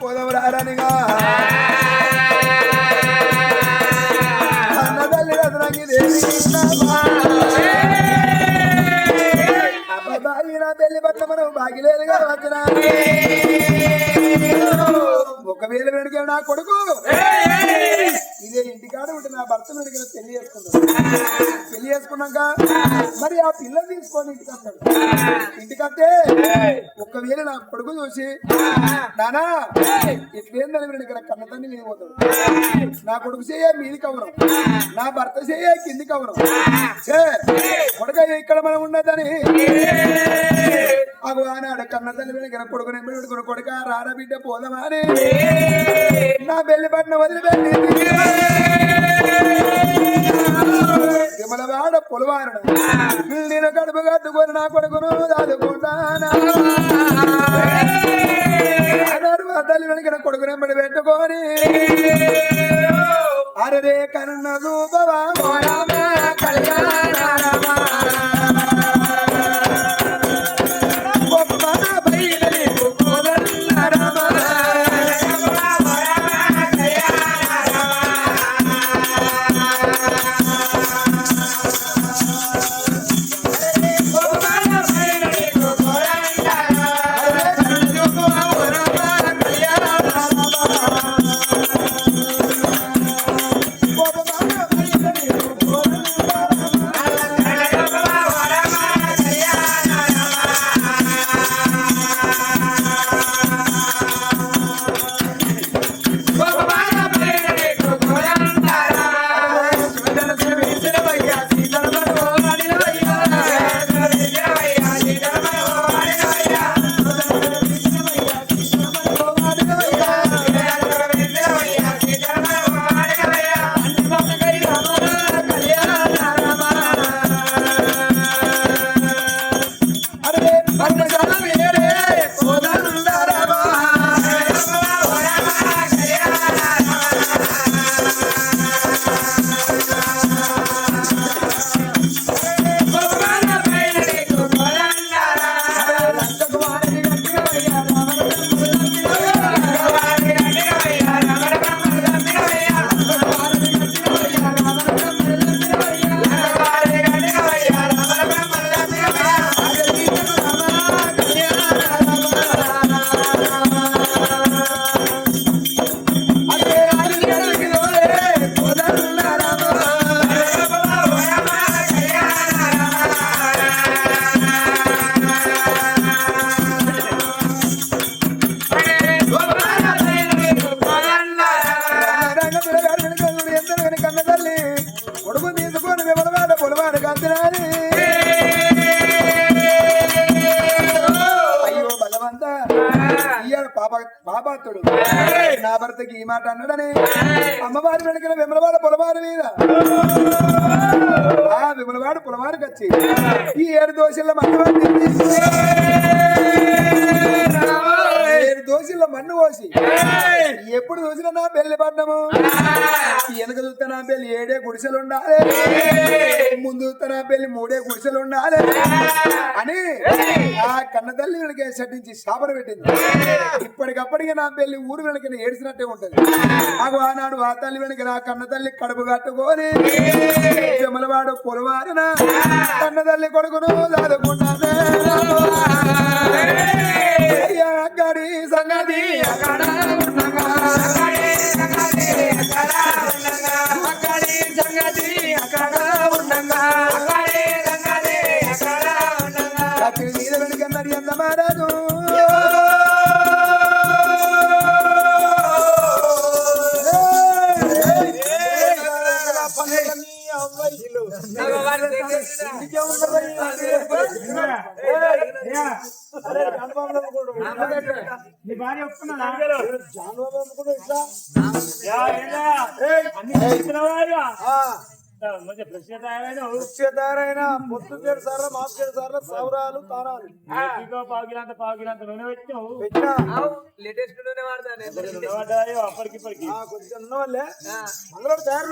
పోదవరానిగా అన్న తల్లి రత్నంగి దేవి అబ్బాయి నా పెళ్లి పట్ల మనం బాగిలేదుగా వచ్చిన ఒకవేళ వెనుక నా కొడుకు ఇదే ఇంటికాడ ఉంటే నా భర్త వెనుక పెళ్లి చేసుకుంటాడు. పెళ్లి చేసుకున్నాక మరి ఆ పిల్లలు తీసుకొని ఇంటికి వస్తాడు. ఇంటికంటే ఒకవేళ నా కొడుకు చూసి నానా ఇట్లేందని వీడు ఇక్కడ కన్నతన్ని మీద పోతాడు. నా కొడుకు చేయ మీది కవరం, నా భర్త చేయ కింది కవరం. కొడుక ఇక్కడ మనం ఉన్నదని అగు ఆనాడు కన్న తల్లి వెనుక కొడుకుని పెట్టుకుని కొడుక రారా బిడ్డ పోదామని నా పెళ్లి పట్టిన వదిలిపెట్టి విమలవాడ పొలవారుడు నేను కడుపు కట్టుకొని నా కొడుకును దాదుకుంటానా తల్లి వెనుక కొడుకుని పెట్టుకొని అరే కన్న రూపవా పాపాత్తుడు నా భర్తకి ఈ మాట అన్నాడని అమ్మవారి వెనుకల విమలవాడ పొలవారి మీద ఆ విమలవాడ పొలవారికి వచ్చి ఈ 7 దోశల దోశల మన్ను పోసి ఎప్పుడు చూసినా నా పెళ్లి పడ్డము వెనక చూస్తే నా పెళ్లి 7 గుడిసెలు ఉండాలి, ముందు చూస్తే నా పెళ్లి 3 గుడిసెలు ఉండాలి అని ఆ కన్న తల్లి వెనక సటించి శాపన పెట్టింది. ఇప్పటికప్పటికి నా పెళ్లి ఊరు వెనక ఏడ్చినట్టే ఉంటది. ఆనాడు ఆ తల్లి వెనక నా కన్న తల్లి కడుపు కట్టుకొని విమలవాడు పొలవారిన కన్న తల్లి కొడుకును దాదుకున్నానే అక్కడి సంగతి అక్కడ ఉండగా మీద వెనుకన్నది ఎంత మారాదు నీ భార్య ఒప్పుకున్నా మంచి ఫ్రెష్ తయారైన తయారైన పొత్తు చేసారా మాకు చేసారా సౌరాలు తారాలు పావుకిలంత నూనె పెట్టినావు పెట్టినా లేటెస్ట్ నూనె వాడతాను అప్పటికిప్పటికి కొంచెం ఉన్న వాళ్ళే మంగళవాడు తయారు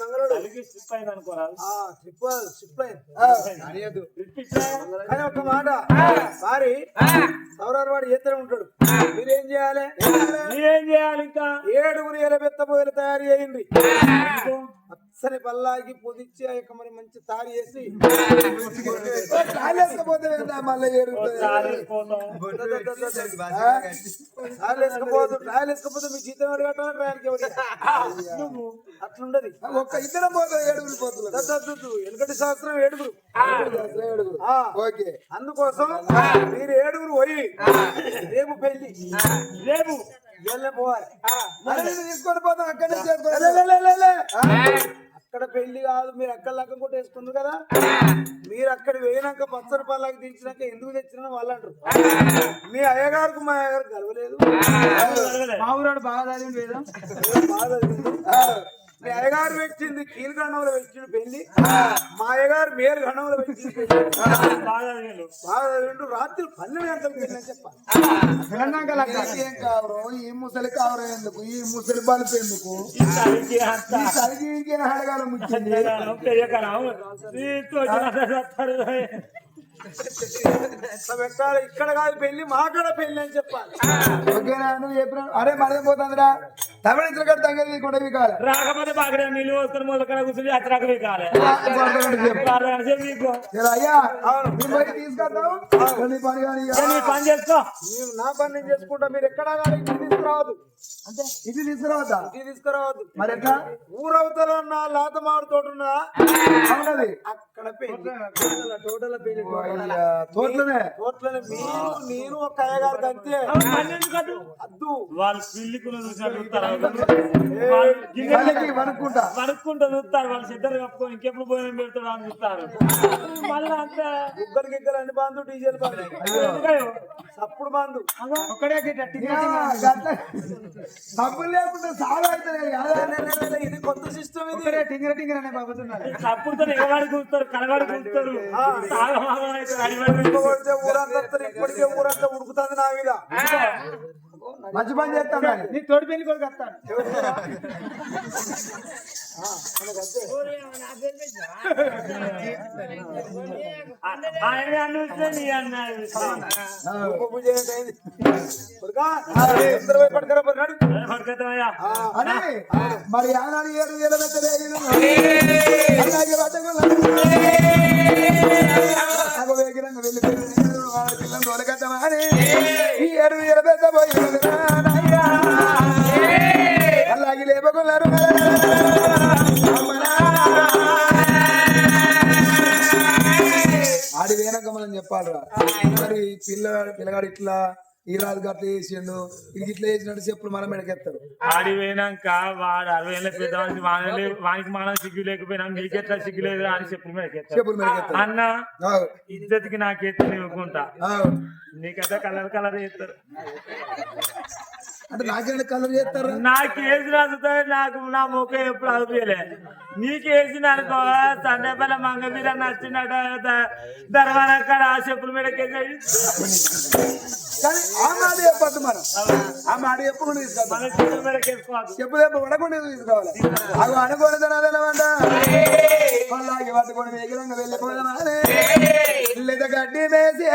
మంగళవాడు స్లిప్ అయింది అనుకోరా ట్రిప్ కానీ ఒక మాట సారీ సౌరారు వాడు ఈతనే ఉంటాడు మీరేం చేయాలి మీరేం చేయాలి ఇంకా 7 ఎలబెత్త పోయలు తయారు చేయండి పచ్చని పల్లాకి పొదిచ్చి ఆ యొక్క మరి మంచి తారి వేసి కాలేకపోతే మళ్ళీ ట్రాయల్ వేసుకపోతే మీ జీతం ఎవరు కట్టాలి ట్రాయల్కి ఎవరు అట్లుండదు ఒక్క ఇద్దరం పోతుంది 7 పోతుంది వెనుకటి శాస్త్రం 7 ఓకే అందుకోసం మీరు 7 పోయి రేపు పెళ్లి రేపు పోవాలి తీసుకొని పోతాం అక్కడనే అక్కడ పెళ్లి కాదు మీరు అక్కడ లెక్క కూడా వేసుకున్నారు కదా మీరు అక్కడ వేయినాక పచ్చని పళ్ళకి దించినాక ఎందుకు తెచ్చినా వాళ్ళు అంటారు మీ అయ్యగారికి మా అయ్యగారు కలవలేదు మా ఊరాడు బాగా చదివింది వేదం బాగా మీ అయ్యగారు పెట్టింది కీలగండంలో పెట్టిన పెళ్లి మా అయ్యగారు మేలు గండంలో పెట్టింది పెళ్లి బాగా చదివిండు రాత్రి 12 గంటలకు పెళ్లి అని చెప్పాలి ఏం కావరు ఈ ముసలి కావరు ఎందుకు ఈ ముసలి బలుపు ఎందుకు ఈ చలికి ఇంకేం అడగాలి ముచ్చింది పెట్టాలి ఇక్కడ కాదు పెళ్లి మాకడ పెళ్లి అని చెప్పాలి ఓకేనా నువ్వు చెప్పిన అరే మరేం పోతుందిరా తమిళ ఇతర కడ తగ్గది కొడవి కాదు రాకపోతే బాగా నీళ్ళు వస్తారు మొదలక్కడ కూర్చొని అత్తరాకవి కాలే అయ్యా తీసుకొద్దాం నీ పని కానీ పని చేసుకో మేము నా పని నేను చేసుకుంటా మీరు ఎక్కడా కానీ ఇంటికి తీసుకురావద్దు అంటే ఇది తీసుకురావద్దా ఇంటికి తీసుకురావద్దు మరి ఎట్లా ఊరవతల లాత మామిడి తోట ఉన్నా అవునది అక్కడ పెళ్లి టోటల్ పెళ్లి తోటలోనే తోటలోనే మీరు నేను ఒక అయ్యగారికి అంతే అద్దు వాళ్ళు పిల్లికులు వనుకుంటా వనుక్కుంటూ చూస్తారు వాళ్ళు సిద్ధలు కప్పుకొని ఇంకెప్పుడు భోజనం పెడతాడు అని చూస్తారు మళ్ళీ అంత ముగ్గురు గిగ్గలు అన్ని బంధు డీజేలు బంధు అప్పుడు బంధు ఒక్కడే సబ్బులు లేకుండా సాగు అవుతుంది ఇది కొత్త సిస్టమ్ ఇది టింగర టింగర అనే బాగుతున్నారు తప్పుతో ఎగవాడి కూర్తారు కలవాడి కూర్తారు కొడితే ఊరంతా ఇప్పటికే ఊరంతా ఉడుకుతుంది నా మీద మంచి పని చేస్తాను నీ తోడి పెళ్లి కొడుకు వస్తాను ఆయన అనిస్తే నీ అన్నారు పడుకోతాయా అని మరి ఆనాడు 7 వేల వేగిరంగా వెళ్ళిపోయి పిల్లలు తోలకట్టమని ఈ 7 వేల పెద్ద పోయి అలాగే లేపకున్నారు ఆడి వేనక మనం చెప్పాలిరా మరి పిల్లగాడు ఇట్లా ఈ రాజు గట్ల వేసిండు ఇది ఇట్లా వేసినట్టు చెప్పులు మనం మెడకెత్తారు ఆడి పోయినాక వాడు 60 ఏళ్ళ పెద్ద వానికి మనం సిగ్గు లేకపోయినా మీకెట్లా సిగ్గు లేదు అని చెప్పులు చెప్పులు మెడకెత్తారు అన్న ఇద్దరికి నాకెత్తి ఇవ్వకుంటా నీకైతే కలర్ చేస్తారు అంటే నాకేంటి కలర్ చేస్తారు నాకేసి రాజుతాయి నాకు నా ముఖం ఎప్పుడు అవుతాయిలే నీకేసిన అనుకో సందేపల్ల మంగవీర నచ్చినట్టు దర్వాన అక్కడ ఆ చెప్పుల మీదకేసాడు కానీ ఆ మాట చెప్పద్దు మనం ఆ మాట ఎప్పుడు తీసుకోవాలి మన చెప్పుల మీదకేసుకోవాలి చెప్పు పడకుండా తీసుకోవాలి అవి అనుకోని తినాలన్నమాట అలాగే పట్టుకొని వేగిరంగా వెళ్ళిపోయినా లేదా గడ్డి వేసి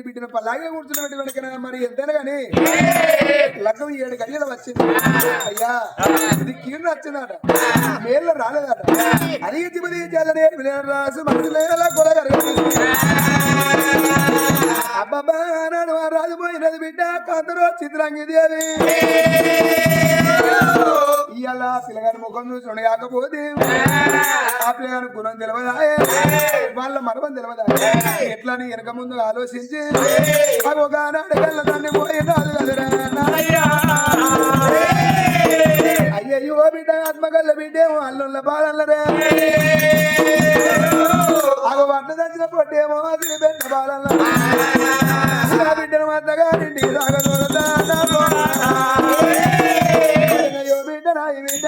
బిడ్డను పల్లాగే కూర్చున్నటువంటి వెనకన మరి ఎంతైనా కానీ లగ్గం 7 గడియలు వచ్చింది అయ్యా ఇది కీడు వచ్చిందట మేళ్ళ రాలేదట అది తిమ్మది చల్లనే రాసు మనసులేలా కొలగరగ అబ్బబ్బా నాడు రాజుపోయినది బిడ్డ కాంతరో చిత్రంగి దేవి ఇవాళ పిల్లగారి ముఖం చూసి కాకపోతే ఆ పిల్లగారి గుణం తెలియదాయే వాళ్ళ మరమం తెలియదాయే ఎట్లా వెనక ముందు ఆలోచించి అవి ఒక నాటకల్ల దాన్ని పోయి రాదు కదరా అయ్యయ్యో బిడ్డ ఆత్మకల్ల బిడ్డేమో అల్లుళ్ళ బాలల్లరే అగ వంట తెచ్చిన పొట్టేమో అది బెండ బాలల్ల బిడ్డను మద్దగారింటి సాగదోడతా బిడ్డ నాయి బిడ్డ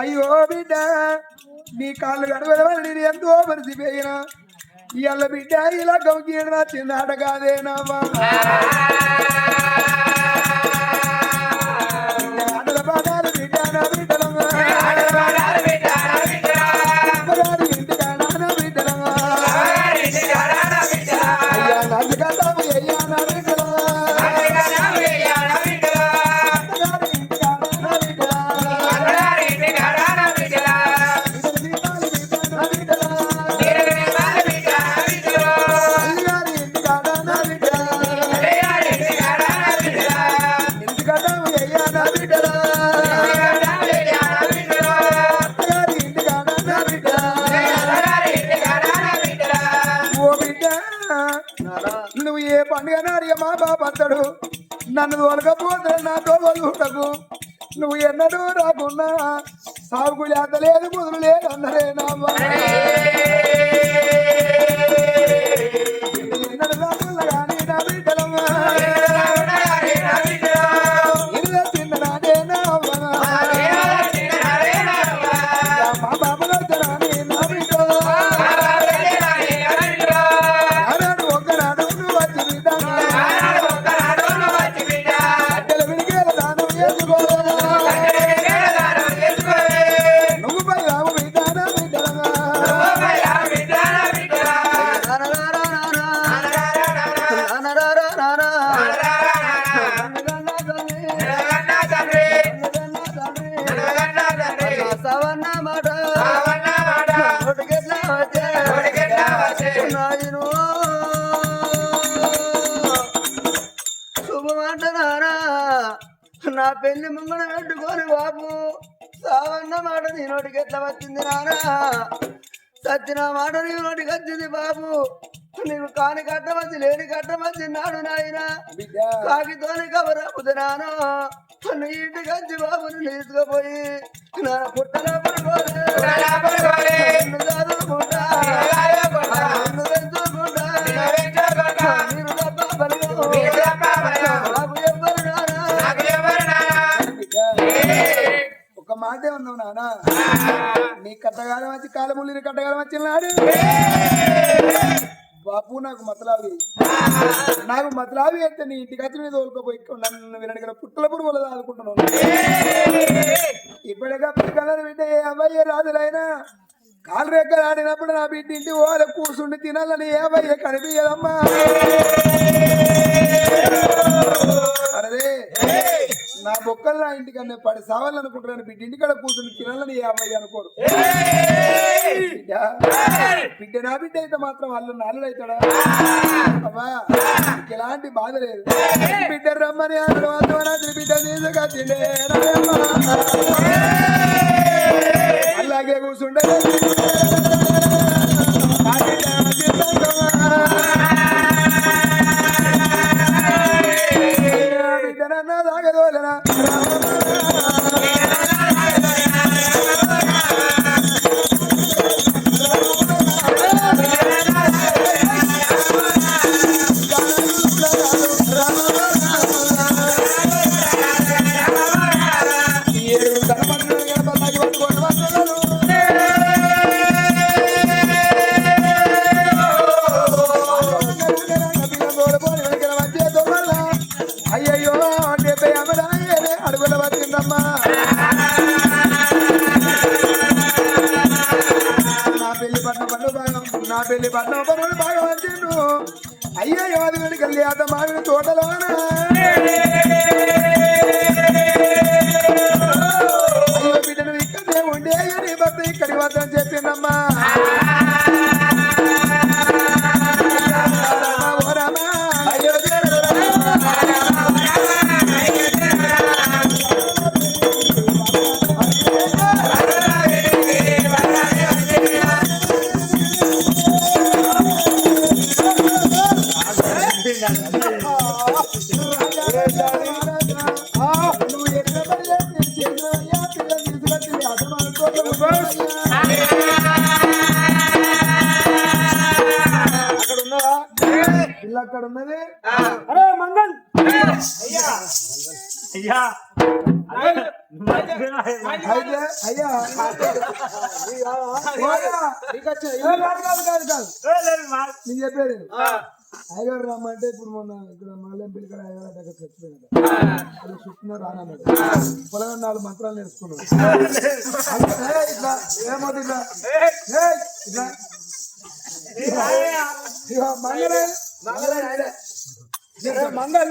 అయ్యో బిడ్డ నీ కాళ్ళు గడవని నేను ఎంతో మరిచిపోయినా ఇవాళ బిడ్డ ఇలా గౌకీయడం నా చిన్నాట కాదేనమ్మా ఆటల పాడాలు బిడ్డ నా బిడ్డలమ్మా ఇంటికాడ బిడ్డలమ్మా అయ్యా నాకు కథము అయ్యా నా బిడ్డలమ్మా నువ్వు ఏ పండుగ నాడిగా మా బాబత్తడు నన్ను తోలకపోతే నాతో వదుటకు నువ్వు ఎన్నడూ రాకున్నా సాగుకు లేత లేదు ముదురు లేదు అన్నరే ఎన్నడు రాకున్నా కానీ నా బిడ్డలమ్మా ఇల్లు తిన్ననాడే నా మా బాబులో తినాని నా బిడ్డ నా పెళ్లి ముంగడ పెట్టుకోని బాబు సావన్న మాట నీ నోటికి ఎట్లా వచ్చింది నానా సచ్చిన మాట నీ నోటికి వచ్చింది బాబు నీవు కాని కట్టమచ్చి లేని కట్టమచ్చి నాడు నాయన కాకితోని కబరపుదు నాను నీ ఇంటికి వచ్చి బాబుని తీసుకుపోయి నా పుట్టలో పడుకోలే చదువుకుంటా పెంచుకుంటా నేను తప్ప పలుకు నాకు ఎవ్వరు ఒక మాటే ఉన్నావు నాన్న నీ కట్టగాలం వచ్చి కాలముల్లి కట్టగాలం వచ్చినాడు బాపు నాకు మతలావి అయితే నీ ఇంటికి వచ్చి మీద తోలుకోపోయి నన్ను వినడిగిన పుట్టల పురుగులు ఆదుకుంటున్నాను ఇప్పటిగా పిల్లలు బిడ్డ ఏ అబ్బాయి రాజులైనా కాలు రెక్కలు ఆడినప్పుడు నా బిడ్డ ఇంటి వాళ్ళ కూర్చుండి తినాలని ఏ అబ్బాయి కనిపించదమ్మా అరే నా బొక్కలు నా ఇంటికన్నా 10 సావాలని అనుకుంటున్నాను బిడ్డ ఇంటికాడ కూర్చుని తినాలని ఏ అబ్బాయి అనుకోరు బిడ్డ నా బిడ్డ అయితే మాత్రం వాళ్ళు నాలుగు అవుతాడా అమ్మా ఎలాంటి బాధ లేదు బిడ్డ రమ్మని అన్నాడు బిడ్డ తీసుకొచ్చిండే అలాగే కూర్చుండే బిడ్డనన్నా తాగదోలనా రామ నా పెళ్లి పట్నం పనులు బాగా వచ్చిండు అయ్యా యువతి కల్లి అత మామిడి తోటలోన అయ్యో బిడ్డను ఇక్కడే ఉండే నీ భర్త ఇక్కడి వద్దని చెప్పిందమ్మా అక్కడ ఉన్నది అరే మంగళ్ అయ్యా అయితే అయ్యా నేను చెప్పేది అయ్యగారు రమ్మంటే ఇప్పుడు మొన్న ఇక్కడ మళ్ళీ పిల్లకాడ అయ్యగారు దగ్గర చచ్చిపోయాడు అది చుట్టూ రానన్నాడు పొలంగా 4 మంత్రాలు నేర్చుకున్నాడు ఇట్లా ఏమవుతుంది ఇట్లా ఇట్లా మంగళ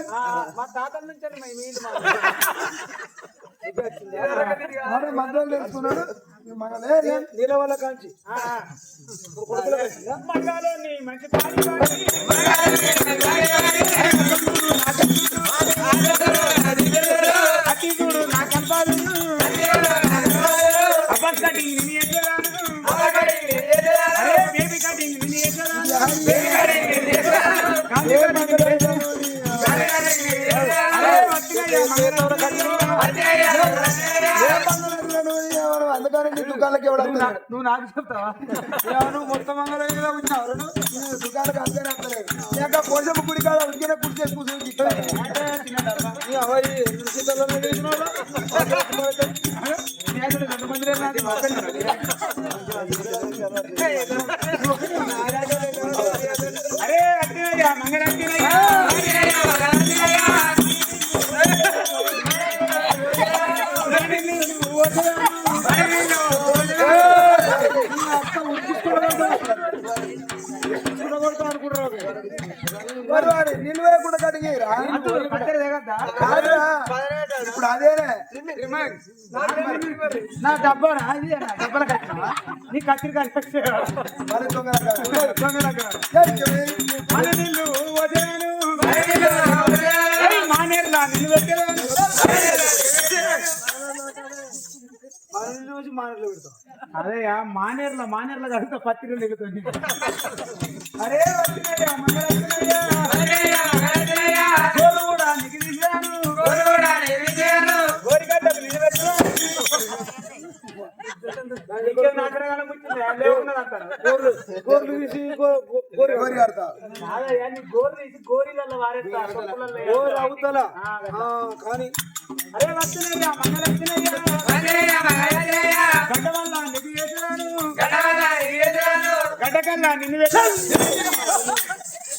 మా తాతల నుంచి మంత్రాలు నేర్చుకున్నాడు నీళ్ళ వల్ల కాంచి మంగాలో నీ మంచి అతి చూడు నా కల్పాలు అపస్ కటింగ్ నిన్ను ఎట్లాను బేబీ కటింగ్ నిన్ను ఎట్లాను అందుకని నీ దుకాణాలకి ఎవడవుతున్నాడు నువ్వు నాకు చెప్తావా నువ్వు మొత్తం మంగళగిరిలో ఉన్నావు దుకాణాలకు అంతనే వస్తలేదు ఇంకా పోషమ్మ గుడి కాడ ఉడికిన కూర్చొని కూర్చొని అరే అట్టినయ్యా మంగళ అట్టినయ్యా నిల్వేయకుండా కడిగిరా ఇప్పుడు అదేనే నా డబ్బానా ఇది డబ్బాల కట్టినావా నీ కత్తిరి కట్టి మన నిన్ను వదిలేను మానేరులా నిన్ను పెట్టాను చూసి మానేర్లో పెడతాం అదేయా మానేర్లో కడుగుతా పత్రికలు దిగుతుంది అరే వచ్చినయ్యా గోరు కూడా నిగిరిశాను గోరిగడ్డకు నిలబెట్టాను గోర్లు తీసి గోరి కడతా గోర్లు తీసి గోరీలలో వారేస్తా గోరు అవుతలా కానీ అరే వస్తున్నాయ్యా మంగళ వస్తున్నాయ్యా గడ్డ వల్ల నిధి వేసాను గడ్డకల్లా నిన్ను వేసాను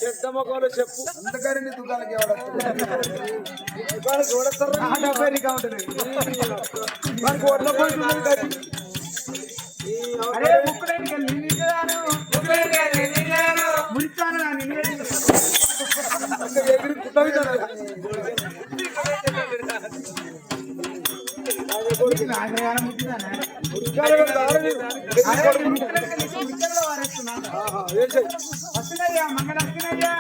చెప్తామోకోలు చెప్పు అందుకని నీ దుకాణాలకి ఎవడవుతున్నాడు అరే ముక్కుడానికి నిన్ను ఇచ్చేదాను మురిస్తాను నిన్ను ఎగిరి పుట్టవుతాడు వస్తున్నాయ్యా మంగళ వస్తున్నాయ్యా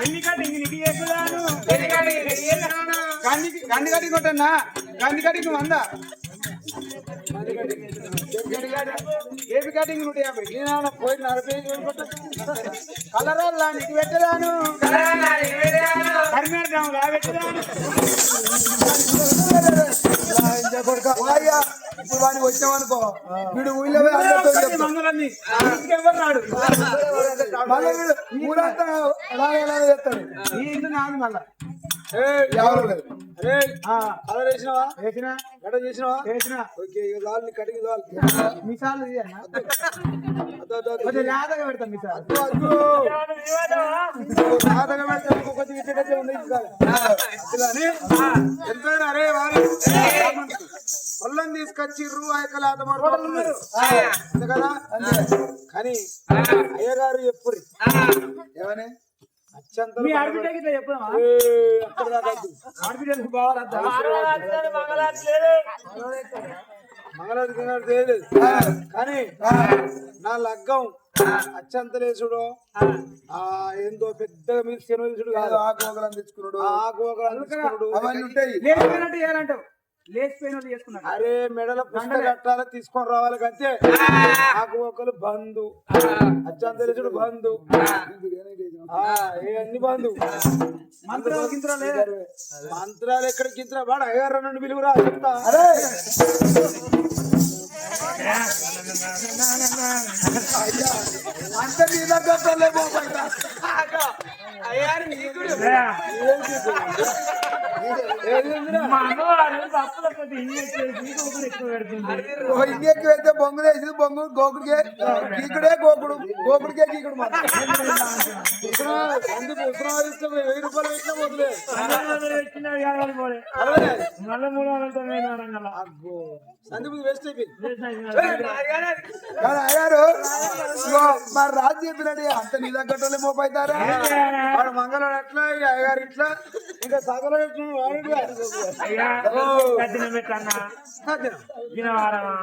ఎన్ని కటింగ్ నీకు చేస్తున్నాను గండి కటింగ్ కొట్టన్నా గండి కటింగ్ 100 ఏపీ కటింగ్ 150 నేను పోయి 40 కలరాల్లా నీకు పెట్టదాను కరీంనగర్ గ్రామం రా పెట్టదాను ఇప్పుడు వాడిని వచ్చామనుకో వీడు ఊళ్ళో అందరితో చెప్తాడు. మంగళన్ని ఎవరు రాడు మళ్ళీ వీడు ఊరంతా ఎలా చేస్తాడు ఈ ఇల్లు నాది మళ్ళా ఎవరు లేదు అలా వేసినావా వేసినా గడ్డ చేసినావా వేసినా ఓకే ఇక దాన్ని కడిగి దాన్ని మిసాలు కొంచెం లేతగా పెడతాం మిసాలు లేతగా పెడతాం కొంచెం ఇచ్చే ఉంది ఎంత అరే వాళ్ళు పొల్లని తీసుకొచ్చిర్రు ఆ యొక్క లేత పడుతున్నారు అంతే కదా కానీ అయ్యగారు చెప్పురి ఏమని అత్యంత మీ ఆడబిడ్డకి ఇట్లా చెప్పడమా అక్కడ దాకా వద్దు. ఆడబిడ్డలకు బావాలంతా మంగళవారం తెలియదు కానీ నా లగ్గం అత్యంతలేసుడు ఏందో పెద్దగా మీరు శనవసుడు కాదు ఆ గోగలం తెచ్చుకున్నాడు ఆ గోగలు తీసుకున్నాడు అవన్నీ ఉంటాయి లేచిపోయినట్టు చేయాలంటావు లేచిపోయిన వాళ్ళు చేసుకున్నాడు అరే మెడల పుస్తక కట్టాలి తీసుకొని రావాలి కంటే నాకు ఒకరు బంధు అత్యంతలేసుడు బంధు అన్ని బంధు మంత్రాలు గింత్రాలు లేదా మంత్రాలు ఎక్కడ గింత్రా వాడు అయ్యారు నుండి పిలువురా చెప్తా అరే అంత నీ దగ్గరలే పోతాయిరా. మా అమ్మవారు పప్పుల కొద్ది ఇంజెక్షన్ ఎక్కువ పెడుతుంది ఓ ఇంకెక్కి వెళ్తే బొంగు వేసి బొంగు గోకుడికే గీకుడే గోకుడు గోకుడికే గీకుడు మాత్రం అందుకు ఉత్తరాలు ఇస్తే 1000 రూపాయలు పెట్టినా పోతులే పెట్టిన యాభై పోలే మళ్ళీ 390 వరంగల్ అందుకు వేస్ట్ అయిపోయింది కానీ అయ్యారు ఇగో మరి రాజు చెప్పినట్టు అంత నీ దగ్గరలే మోపైతారా వాడు మంగళవాడు ఎట్లా ఈ అయ్యగారు ఇట్లా ఇంకా సగలు అయ్యా కట్టిన పెట్టన్నా దినవారమా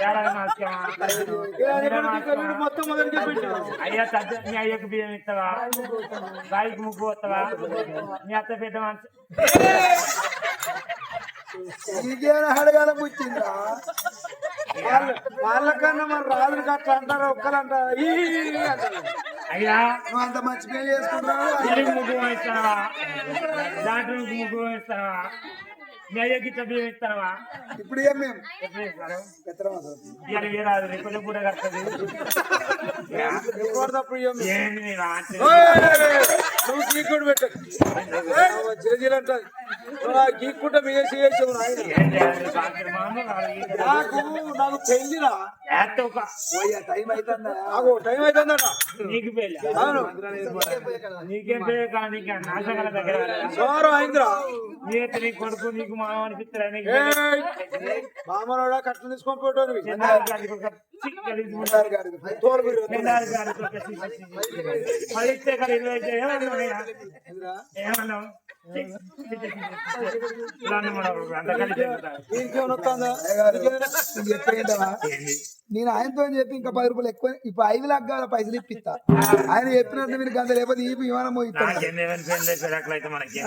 ఏడాది మాస్యమా మొత్తం మొదటికి పెట్టాడు అయ్యా తగ్గ మీ అయ్యకు బియ్యం ఇస్తావా బాయికి ముగ్గు వస్తావా మీ అత్త పెద్ద మనసు నీకేమైనా అడగాల పుచ్చిందా వాళ్ళకన్నా మరి రాజులు అట్లా అంటారు ఒక్కరు అంటారు అంటారు అయ్యా నువ్వు అంత మంచి పేరు చేసుకుంటున్నావు ఇల్లుకి ముగ్గు ఇస్తావా దాంట్లో ముగ్గు ఇస్తావా మీ అయ్యకి ఇట్లా బియ్యం ఇస్తావా ఇప్పుడు ఏం మేము ఎప్పుడు ఇస్తారు పెత్తనం ఇవాళ వేరాదు రేపు కూడా కడుతుంది ఎప్పుడు ఏంది నీ వాంఛ? నువ్వు గీక్కుడు పెట్టదు చిరజీలు అంటారు నువ్వు ఆ గీక్కుంటే వేసి వేసావు నాయన ఏం చేయాలి? సాయంత్రం మామూలు వాళ్ళు నాకు పెళ్లిరా ఏత్త ఒక పోయా టైం అవుతుందా నాకు టైం అవుతుందట నీకు పెళ్ళి అవును నీకేం పేరు కానీ నీకు నాశకాల దగ్గర సోమవారం అయిందిరా నీకు నీ కొడుకు నీకు మామ అనిపిస్తారా నీకు మామూలు కట్టలు తీసుకొని పోటీ పడితే కదా 20 ఏమన్నావు అంత కలిసి చెప్పేంటవా నేను ఆయనతో చెప్పి ఇంకా 10 రూపాయలు ఎక్కువ ఇప్పుడు 5 లక్ష కావాలి పైసలు ఇప్పిస్తా ఆయన చెప్పినట్టు మీరు గంట లేకపోతే ఈ విమానం పోయిస్తా అట్లయితే మనకి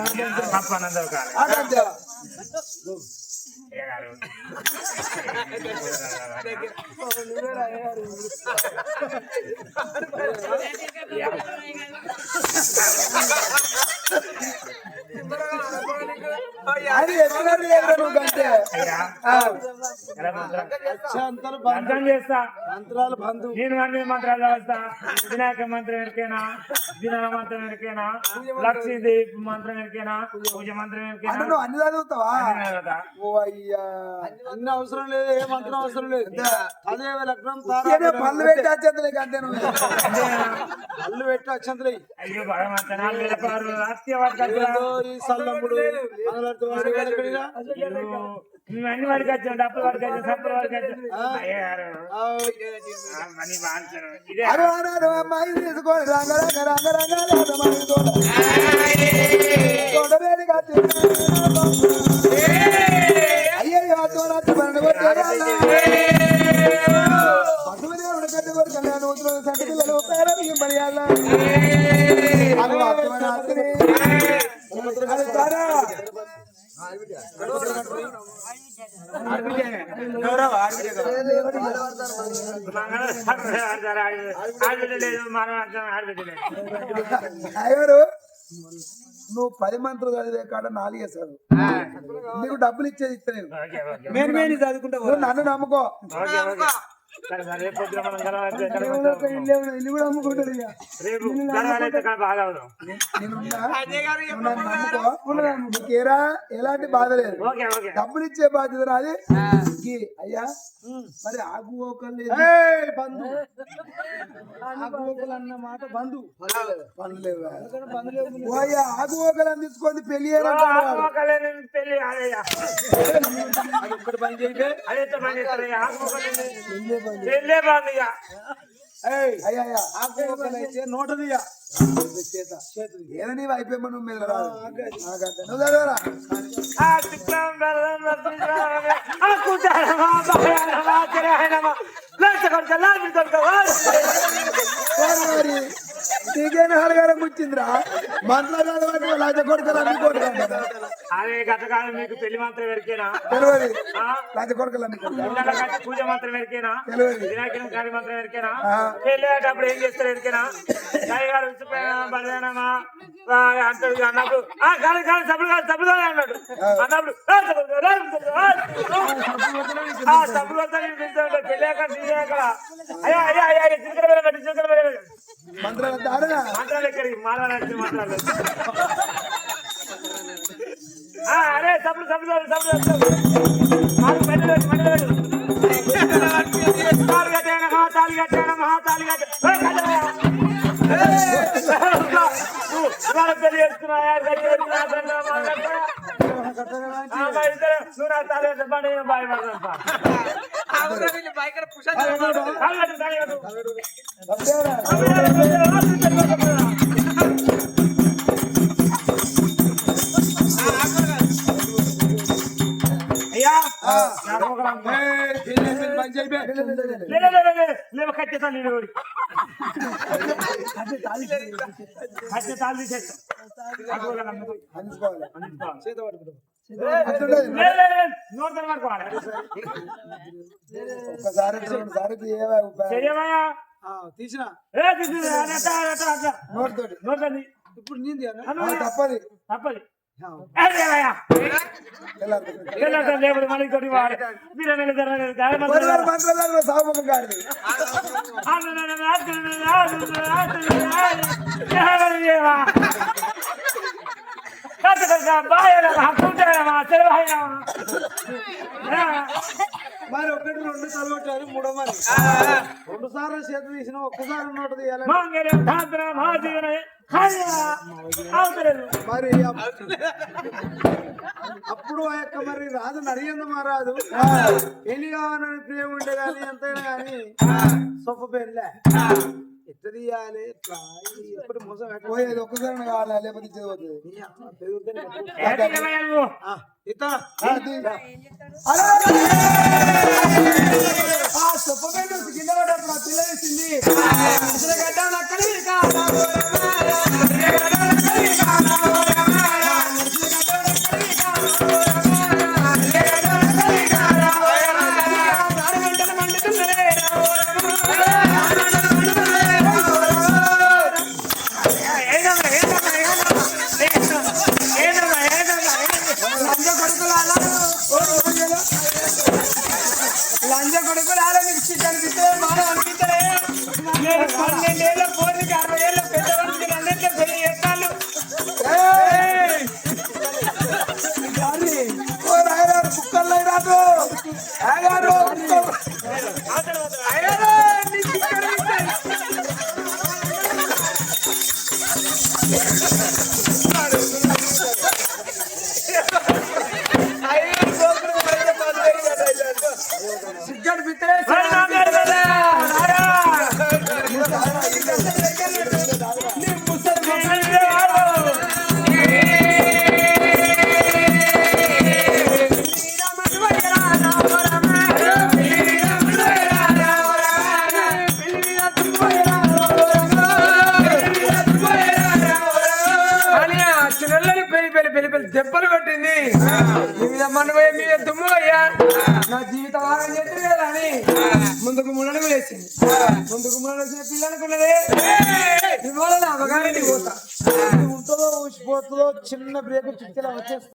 పప్పు అన్నం కాదు అదే ఆయన చెప్పినట్టు లేదురా నువ్వు గంటే అర్థం చేస్తా మంత్రాలు బంధు నేను అన్ని మంత్రాలు చదువుతా వినాయక మంత్రం ఎరికేనా దినాల మంత్రం ఎరికేనా లక్ష్మీదేవి మంత్రం ఎరికేనా పూజ మంత్రం అంటే ఎరికేనా నువ్వు అన్ని చదువుతావా కదా ఓ అయ్యా అన్ని అవసరం లేదు ఏ మంత్రం అవసరం లేదు అదే లగ్నం ఏదో పళ్ళు పెట్టి వచ్చేది అంతే నువ్వు పళ్ళు పెట్టి అక్షంతలే అయ్యో భగవంత 4000 పారు రాత్రి వాడుక ఈ సల్లమ్ముడు నువ్వు అన్ని వాడికి వచ్చావు డబ్బులు వాడికి వచ్చావు సబ్బులు వాడికి వచ్చావు అయ్యారు అని వాంచను ఇదే అరుణాడు అమ్మాయి తీసుకొని రంగ రంగ రంగ రంగ తోటవేది అయ్యో పశువుదేవుడు కట్టి కొరకు కళ్యాణ సంటి పిల్లలు పేరు మర్యాద ఆడబిడ్డలేదు మనం ఆడబిడ్డలేదు అయ్యారు నువ్వు 10 మంత్రులు చదివే కాడ 4 వేసావు నీకు డబ్బులు ఇచ్చేది ఇస్తా నేను నేను చదువుకుంటా నువ్వు నన్ను నమ్ముకో సరే సరే, రేపు పొద్దున మనం గెలవాలి. ఇల్లు కూడా అమ్ముకుంటాడు ఇక రేపు గెలవాలైతే ఇక్కడ బాగా అవుదాం. నీకేరా ఎలాంటి బాధ లేదు. Okay okay. డబ్బులు ఇచ్చే బాధ్యత నాది. అయ్యా మరి ఆకు ఓకలు బంధు ఆకులు అన్న మాట బంధు పనులేవు అయ్యా ఆకు ఓకలు అని తీసుకొని పెళ్లి పెళ్లి అదయ్యా, ఒక్కటి పని చేయితే అదైతే పని చేస్తారయ్యా. పెళ్ళే బాగుంది ఇక. అయ్యా ఆకు ఓకలు అయితే నోటదియా ఏదో నీవు అయిపోయి నువ్వు మీద రాదు నువ్వు చదవరా నీకేనా హరగారం వచ్చిందిరా మంత్రాలు లాజ కొడుకలు అన్ని కొడుకుంటారు అదే గత కాలం మీకు పెళ్లి మాత్రం వరకేనా తెలియదు లాజ కొడుకలు అన్ని కొడుకుంటారు పూజ మాత్రం వరకేనా తెలియదు వినాయకుని కార్యం మాత్రం వరకేనా పెళ్ళేటప్పుడు ఏం చేస్తారు వరకేనా గారు విసిపోయినా బలవేనమా అంటాడు అన్నప్పుడు కాదు కాదు సబ్బులు కాదు సబ్బులు కాదు అన్నాడు అన్నప్పుడు సబ్బులు వస్తాడు పెళ్ళాక అయ్యా అయ్యా అయ్యా చిలకడ వెళ్ళకండి చిలకడ వెళ్ళకండి మంత్రాలు దారుగా మాట్లాడాలి ఎక్కడికి మాట్లాడాలి మాట్లాడలేదు. అరే సబ్బులు సబ్బులు సబ్బులు తాళి కట్టాను తాళి కట్టాను తాళి కట్టాను పెళ్లి చేసుకున్నాయా నువ్వు నా తాళి కట్టండి భయపడతాను అయ్యా లేవు కట్టేస్తాను నేను కూడా కట్టే తాళి తీసేస్తా నోట్ పడుకోవాలి ఒక్కసారి చెయ్యమయ్యా తీసిన నోట్ తోటి నోటండి ఇప్పుడు నీంది తప్పది తప్పది లేకపోతే మళ్ళీ తోటి వాడు మీరు మంత్రాలు సాగుముఖం కాదు మరి ఒకటి రెండు తలగొట్టారు మూడో మరి రెండు సార్లు చేతులు తీసిన ఒక్కసారి నోట తీయాలి మరి అప్పుడు ఆ యొక్క మరి రాజు నడియంద మారాదు పెళ్లి కావాలని ప్రియం ఉండే కానీ ఎంతైనా కానీ సొప్ప పెళ్ళే ఎట్ట తీయాలి ఎప్పుడు మోసం పోయేది ఒక్కసారి కావాలా లేకపోతే చదవద్దు కింద పడ్డప్పుడు ఆ పిల్ల వేసింది లంజ కొడుకులు ఆలోచించి కనిపిస్తే మనం అనిపిస్తే 12 ఏళ్ళ పోరికి 60 ఏళ్ళ పెద్దవాళ్ళకి అన్నింటిలో పెళ్లి చేస్తాను కుక్కర్లు రాదు సిగ్గర్ బిత్తే దెబ్బలు కొట్టింది మన మీద దుమ్ము అయ్యా నా జీవితం ఆగం చేస్తే అని ముందుకు ముళ్ళను వేసింది ముందుకు ముళ్ళను వేసిన పిల్లనుకున్నదే ఇవాళ నా అవగాహన పోతా ఉంటుందో ఊసిపోతుందో చిన్న బ్రేక్ చిక్కేలా వచ్చేస్తా